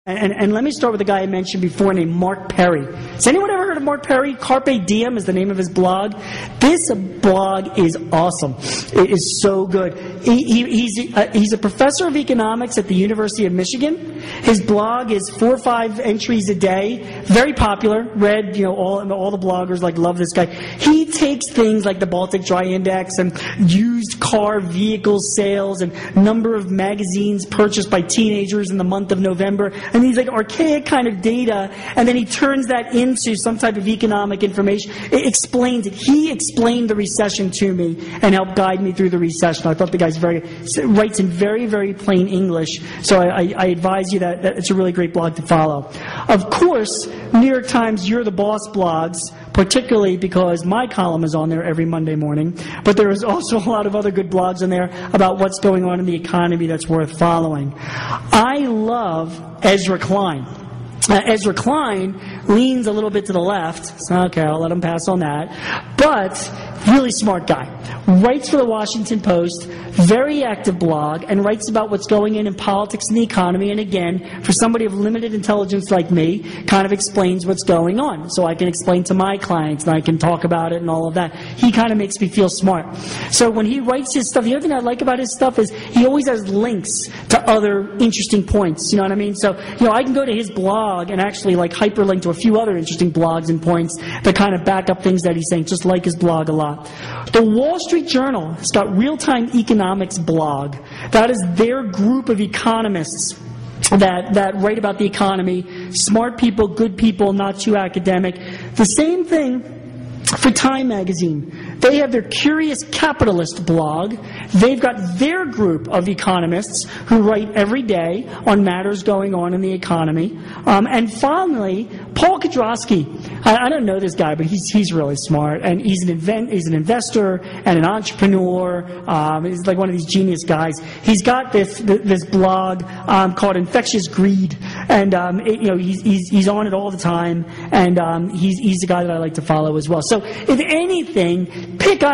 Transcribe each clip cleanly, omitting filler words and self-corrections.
And let me start with the guy I mentioned before named Mark Perry. Has anyone ever heard of Mark Perry? Carpe Diem is the name of his blog. This blog is awesome. It is so good. He's a professor of economics at the University of Michigan. His blog is 4 or 5 entries a day. Very popular. Read, all the bloggers love this guy. He takes things like the Baltic Dry Index and used car vehicle sales and number of magazines purchased by teenagers in the month of November, and these archaic kind of data, and then he turns that into some type of economic information. It explains it. He explained the recession to me and helped guide me through the recession. I thought the guy's writes in very, very plain English, so I advise you that it's a really great blog to follow. Of course, New York Times You're the Boss blogs, particularly because my column is on there every Monday morning, but there is also a lot of other good blogs on there about what's going on in the economy that's worth following. I love Ezra Klein. Ezra Klein leans a little bit to the left. Okay, I'll let him pass on that. But really smart guy. Writes for the Washington Post, very active blog, and writes about what's going in politics and the economy. And again, for somebody of limited intelligence like me, kind of explains what's going on. So I can explain to my clients, and I can talk about it and all of that. He kind of makes me feel smart. So when he writes his stuff, the other thing I like about his stuff is he always has links to other interesting points. You know what I mean? So, I can go to his blog and actually hyperlink to a few other interesting blogs and points that kind of back up things that he's saying. Just like his blog a lot. The Wall Street Journal has got Real-Time Economics blog. That is their group of economists that write about the economy. Smart people, good people, not too academic. The same thing for Time magazine. They have their Curious Capitalist blog. They've got their group of economists who write every day on matters going on in the economy. And finally, Paul Kudrowski. I don't know this guy, but he's really smart, and he's an investor and an entrepreneur. He's like one of these genius guys. He's got this blog called Infectious Greed, and he's on it all the time, and he's the guy that I like to follow as well. So if anything, pick 2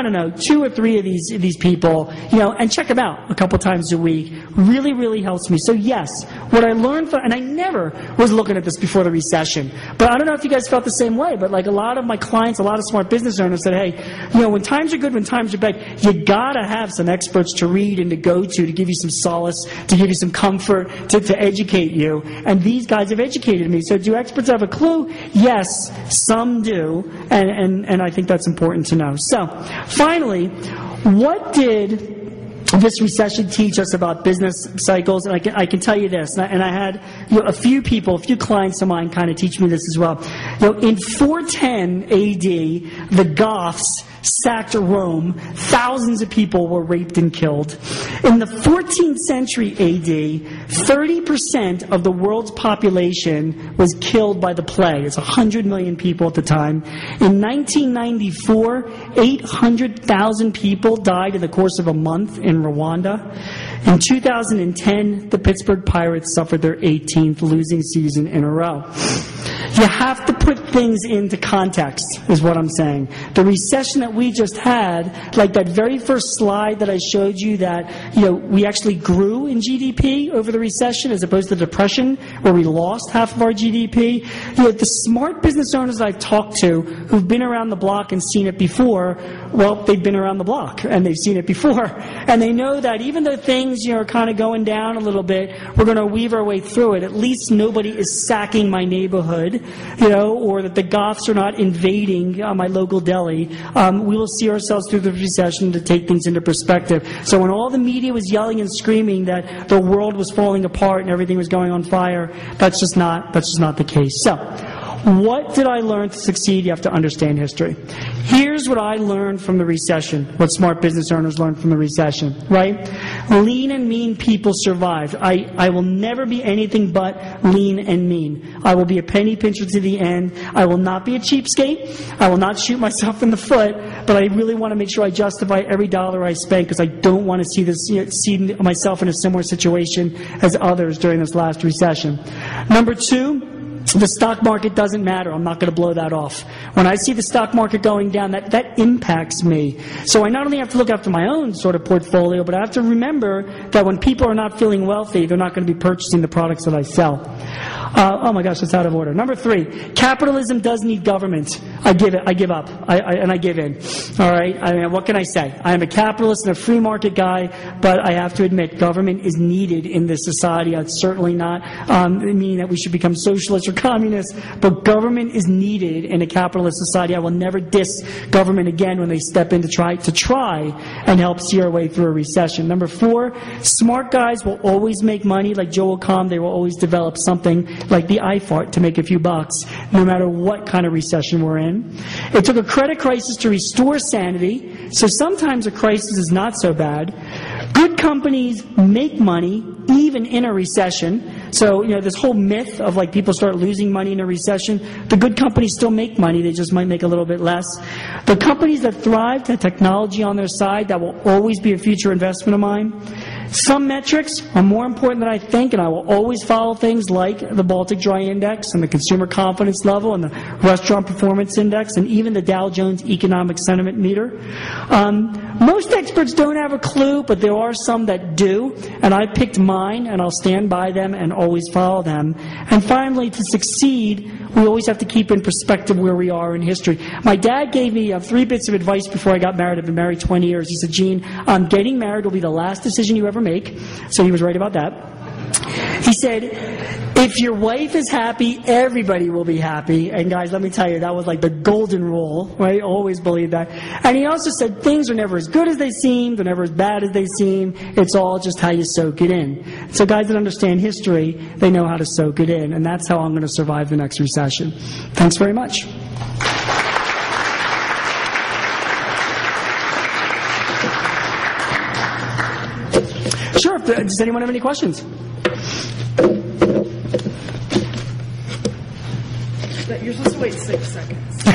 or 3 of these people, and check them out a couple times a week. Really, really helps me. So yes, what I learned and I never was looking at this before the recession, but I don't know if you guys felt the same way, but a lot of my clients, a lot of smart business owners said, hey, when times are good, when times are bad, you gotta have some experts to read and to go to give you some solace, to give you some comfort, to educate you. And these guys have educated me. So do experts have a clue? Yes, some do, and I think that's important to know. So, finally, what did this recession teach us about business cycles? And I can tell you this, and I had a few clients of mine kind of teach me this as well. In 410 AD, the Goths sacked Rome. Thousands of people were raped and killed. In the 14th century AD, 30% of the world's population was killed by the plague. It's 100 million people at the time. In 1994, 800,000 people died in the course of a month in Rwanda. In 2010, the Pittsburgh Pirates suffered their 18th losing season in a row. You have to put things into context, is what I'm saying. The recession that we just had, like that very first slide that I showed you that, we actually grew in GDP over the recession as opposed to the Depression where we lost half of our GDP. The smart business owners I've talked to who've been around the block and seen it before, well, they've been around the block and they've seen it before. And they know that even though things, are kind of going down a little bit, we're going to weave our way through it. At least nobody is sacking my neighborhood, or that the Goths are not invading my local deli. We will see ourselves through the recession to take things into perspective. So when all the media was yelling and screaming that the world was falling apart and everything was going on fire, that's just not the case. So, what did I learn to succeed? You have to understand history. Here's what I learned from the recession, what smart business owners learned from the recession, right? Lean and mean people survived. I will never be anything but lean and mean. I will be a penny pincher to the end. I will not be a cheapskate. I will not shoot myself in the foot, but I really want to make sure I justify every dollar I spend because I don't want to see myself in a similar situation as others during this last recession. Number 2, The stock market doesn't matter. I'm not going to blow that off. When I see the stock market going down, that impacts me. So I not only have to look after my own sort of portfolio, but I have to remember that when people are not feeling wealthy, they're not going to be purchasing the products that I sell. Oh my gosh, it's out of order. Number 3, capitalism does need government. I give up. And I give in. All right? I mean, what can I say? I am a capitalist and a free market guy, but I have to admit government is needed in this society. It's certainly not meaning that we should become socialists or communists, but government is needed in a capitalist society. I will never diss government again when they step in to try and help see our way through a recession. Number 4, smart guys will always make money. Like Joe O'Connor, they will always develop something like the iFart to make a few bucks, no matter what kind of recession we're in. It took a credit crisis to restore sanity, so sometimes a crisis is not so bad. Good companies make money even in a recession. So, this whole myth of like people start losing money in a recession, the good companies still make money, they just might make a little bit less. The companies that thrive have technology on their side, that will always be a future investment of mine. Some metrics are more important than I think, and I will always follow things like the Baltic Dry Index and the Consumer Confidence Level and the Restaurant Performance Index and even the Dow Jones Economic Sentiment Meter. Most experts don't have a clue, but there are some that do, and I picked mine, and I'll stand by them and always follow them. And finally, to succeed, we always have to keep in perspective where we are in history. My dad gave me 3 bits of advice before I got married. I've been married 20 years. He said, Gene, getting married will be the last decision you ever make. So he was right about that. He said, if your wife is happy, everybody will be happy. And guys, let me tell you, that was like the golden rule, right? Always believe that. And he also said things are never as good as they seem, they're never as bad as they seem. It's all just how you soak it in. So guys that understand history, they know how to soak it in. And that's how I'm going to survive the next recession. Thanks very much. Sure. Does anyone have any questions? You're supposed to wait 6 seconds.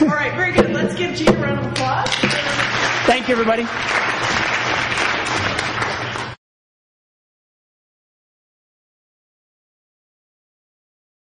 All right, very good. Let's give Gene a round of applause. Thank you, everybody.